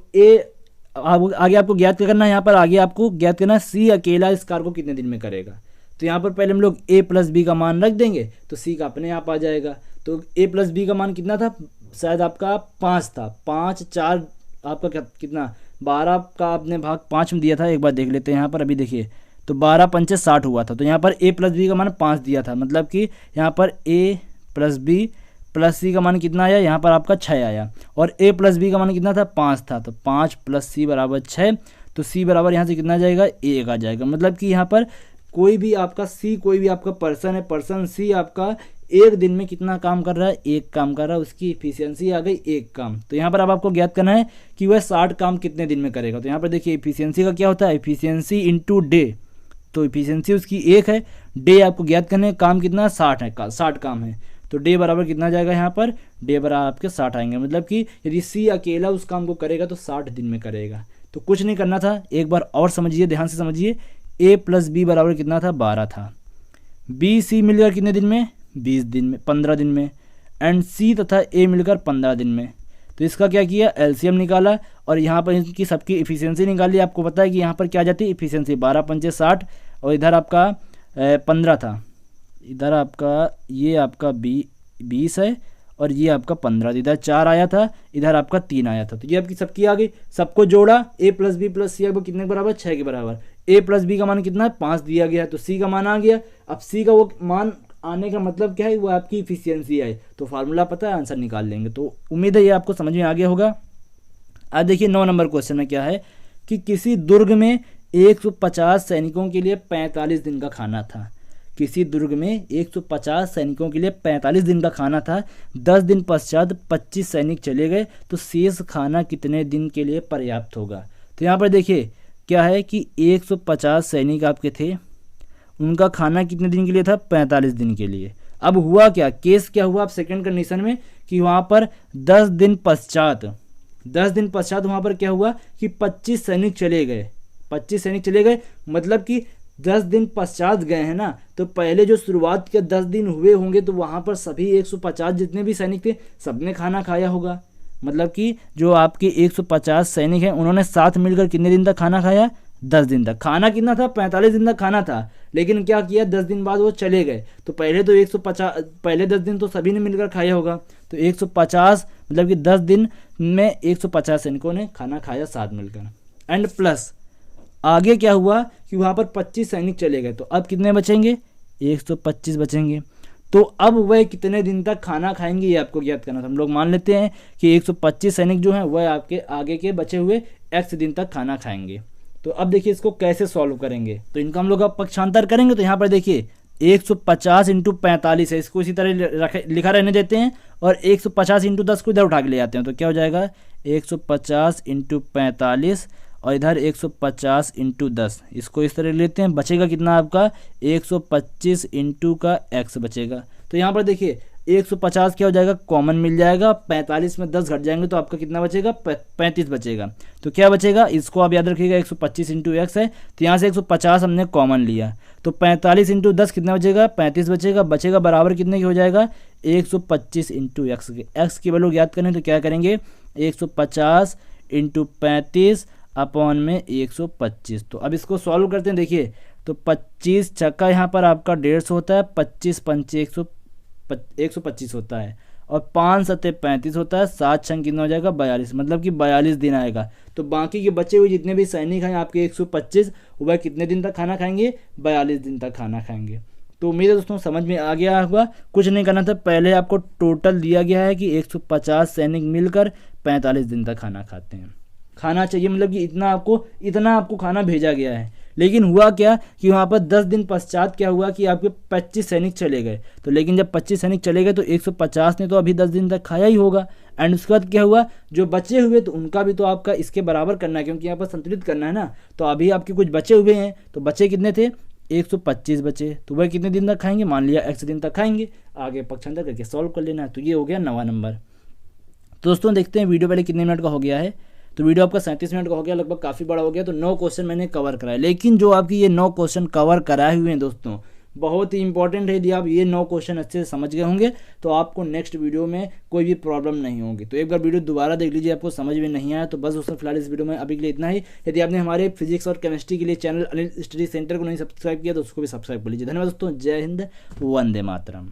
आगे आपको ज्ञात करना है, यहाँ पर आगे आपको ज्ञात करना है सी अकेला इस कार्य को कितने दिन में करेगा। तो यहाँ पर पहले हम लोग a प्लस बी का मान रख देंगे, तो सी का अपने आप आ जाएगा। तो a प्लस बी का मान कितना था, शायद आपका 5 था, 5 4 आपका कितना 12 का आपने भाग 5 में दिया था, एक बार देख लेते हैं यहाँ पर। अभी देखिए तो 12 पंचे 60 हुआ था, तो यहाँ पर a प्लस बी का मान 5 दिया था, मतलब कि यहाँ पर a प्लस बी प्लस सी का मान कितना आया, यहाँ पर आपका 6 आया, और a प्लस बी का मान कितना था, 5 था, तो 5 प्लस सी बराबर 6। तो सी बराबर यहाँ से कितना आ जाएगा, 1 आ जाएगा। मतलब कि यहाँ पर कोई भी आपका पर्सन है, पर्सन सी आपका एक दिन में कितना काम कर रहा है, 1 काम कर रहा है, उसकी इफिशियंसी आ गई 1 काम। तो यहाँ पर अब आपको ज्ञात करना है कि वह 60 काम कितने दिन में करेगा। तो यहाँ पर देखिए इफिशियंसी का क्या होता है, इफिशियंसी इंटू डे, तो इफिशियंसी उसकी 1 है, डे आपको ज्ञात करने, काम कितना 60 है, 60 काम है, तो डे बराबर कितना जाएगा, यहाँ पर डे बराबर आपके 60 आएंगे। मतलब कि यदि सी अकेला उस काम को करेगा तो 60 दिन में करेगा। तो कुछ नहीं करना था, एक बार और समझिए, ध्यान से समझिए। ए प्लस बी बराबर कितना था, 12 था, बी सी मिलकर कितने दिन में, 20 दिन में, 15 दिन में, एंड सी तथा ए मिलकर 15 दिन में। तो इसका क्या किया, एलसीएम निकाला, और यहाँ पर इनकी सबकी इफिशियंसी निकाली। आपको पता है कि यहाँ पर क्या जाती है इफिशियंसी, 12 पंचे 60, और इधर आपका 15 था, इधर आपका ये आपका 20 है, और ये आपका 15, इधर 4 आया था, इधर आपका 3 आया था। तो ये आपकी सबकी आ गई, सबको जोड़ा, a प्लस बी प्लस सी आपको कितने के बराबर, 6 के बराबर। a प्लस बी का मान कितना है, 5 दिया गया है, तो c का मान आ गया। अब c का वो मान आने का मतलब क्या है, वो आपकी इफिशियंसी है, तो फार्मूला पता है, आंसर निकाल लेंगे। तो उम्मीद है ये आपको समझ में आ गया होगा। अब देखिए 9 नंबर क्वेश्चन में क्या है कि किसी दुर्ग में 150 सैनिकों के लिए 45 दिन का खाना था। किसी दुर्ग में 150 सैनिकों के लिए 45 दिन का खाना था। 10 दिन पश्चात 25 सैनिक चले गए, तो शेष खाना कितने दिन के लिए पर्याप्त होगा। तो यहाँ पर देखिए क्या है कि 150 सैनिक आपके थे, उनका खाना कितने दिन के लिए था, 45 दिन के लिए। अब हुआ क्या, केस क्या हुआ आप सेकंड कंडीशन में कि वहाँ पर 10 दिन पश्चात वहाँ पर क्या हुआ कि 25 सैनिक चले गए, 25 सैनिक चले गए, मतलब कि 10 दिन पश्चात गए हैं ना, तो पहले जो शुरुआत के 10 दिन हुए होंगे तो वहाँ पर सभी 150 जितने भी सैनिक थे सबने खाना खाया होगा। मतलब कि जो आपके 150 सैनिक हैं उन्होंने साथ मिलकर कितने दिन तक खाना खाया, 10 दिन तक। खाना कितना था, 45 दिन तक खाना था, लेकिन क्या किया 10 दिन बाद वो चले गए, तो पहले तो 150 पहले 10 दिन तो सभी ने मिलकर खाया होगा, तो 150 मतलब कि 10 दिन में 150 सैनिकों ने खाना खाया साथ मिलकर। एंड प्लस आगे क्या हुआ कि वहाँ पर 25 सैनिक चले गए, तो अब कितने बचेंगे, 125 बचेंगे। तो अब वह कितने दिन तक खाना खाएंगे ये आपको ज्ञात करना था। हम लोग मान लेते हैं कि 125 सैनिक जो हैं वह आपके आगे के बचे हुए x दिन तक खाना खाएंगे। तो अब देखिए इसको कैसे सॉल्व करेंगे। तो इनका हम लोग अब पक्षांतर करेंगे। तो यहाँ पर देखिए 150 इंटू 45 है, इसको इसी तरह लिखा रहने देते हैं और 150 इंटू 10 को इधर उठा के ले आते हैं। तो क्या हो जाएगा 150 इंटू 45 और इधर 150 इंटू 10, इसको इस तरह लेते हैं। बचेगा कितना आपका 125 इंटू का x बचेगा। तो यहाँ पर देखिए 150 क्या हो जाएगा कॉमन मिल जाएगा, 45 में 10 घट जाएंगे तो आपका कितना बचेगा 35 बचेगा। तो क्या बचेगा, इसको आप याद रखिएगा 125 इंटू एक्स है, तो यहाँ से 150 हमने कॉमन लिया तो 45 इंटू 10 कितना बचेगा 35 बचेगा। बचेगा बराबर कितने की हो जाएगा 125 इंटू एक्स के। एक्स की वैल्यू याद करें तो क्या करेंगे 150 इंटू 35 अपॉन में 125। तो अब इसको सॉल्व करते हैं। देखिए तो 25 छक्का यहाँ पर आपका 150 होता है, 25 पंचे 125 होता है और 5 सत्ते 35 होता है, 7 छंग कितना हो जाएगा 42, मतलब कि 42 दिन आएगा। तो बाकी के बचे हुए जितने भी सैनिक हैं आपके 125, वह कितने दिन तक खाना खाएंगे 42 दिन तक खाना खाएंगे। तो उम्मीद है दोस्तों समझ में आ गया होगा। कुछ नहीं करना था, पहले आपको टोटल दिया गया है कि 150 सैनिक मिलकर 45 दिन तक खाना खाते हैं, खाना चाहिए, मतलब कि इतना आपको खाना भेजा गया है। लेकिन हुआ क्या कि वहाँ पर 10 दिन पश्चात क्या हुआ कि आपके 25 सैनिक चले गए। तो लेकिन जब 25 सैनिक चले गए तो 150 ने तो अभी 10 दिन तक खाया ही होगा। एंड उसके बाद क्या हुआ, जो बचे हुए तो उनका भी तो आपका इसके बराबर करना है, क्योंकि यहाँ पर संतुलित करना है ना। तो अभी आपके कुछ बचे हुए हैं, तो बचे कितने थे 125 बचे, तो वह कितने दिन तक खाएंगे, मान लिया x दिन तक खाएंगे। आगे पक्षांतर करके सॉल्व कर लेना है। तो ये हो गया 9वां नंबर। तो दोस्तों देखते हैं वीडियो पहले कितने मिनट का हो गया है। तो वीडियो आपका 37 मिनट का हो गया, लगभग काफ़ी बड़ा हो गया। तो 9 क्वेश्चन मैंने कवर कराए, लेकिन जो आपकी ये 9 क्वेश्चन कवर कराए हुए हैं दोस्तों बहुत ही इंपॉर्टेंट है। यदि आप ये 9 क्वेश्चन अच्छे से समझ गए होंगे तो आपको नेक्स्ट वीडियो में कोई भी प्रॉब्लम नहीं होगी। तो एक बार वीडियो दोबारा देख लीजिए, आपको समझ में नहीं आया तो बस दोस्तों फिलहाल इस वीडियो में अभी के लिए इतना ही। यदि आपने हमारे फिजिक्स और केमिस्ट्री के लिए चैनल अनिल स्टडी सेंटर को नहीं सब्सक्राइब किया तो उसको भी सब्सक्राइब कर लीजिए। धन्यवाद दोस्तों, जय हिंद, वंदे मातरम।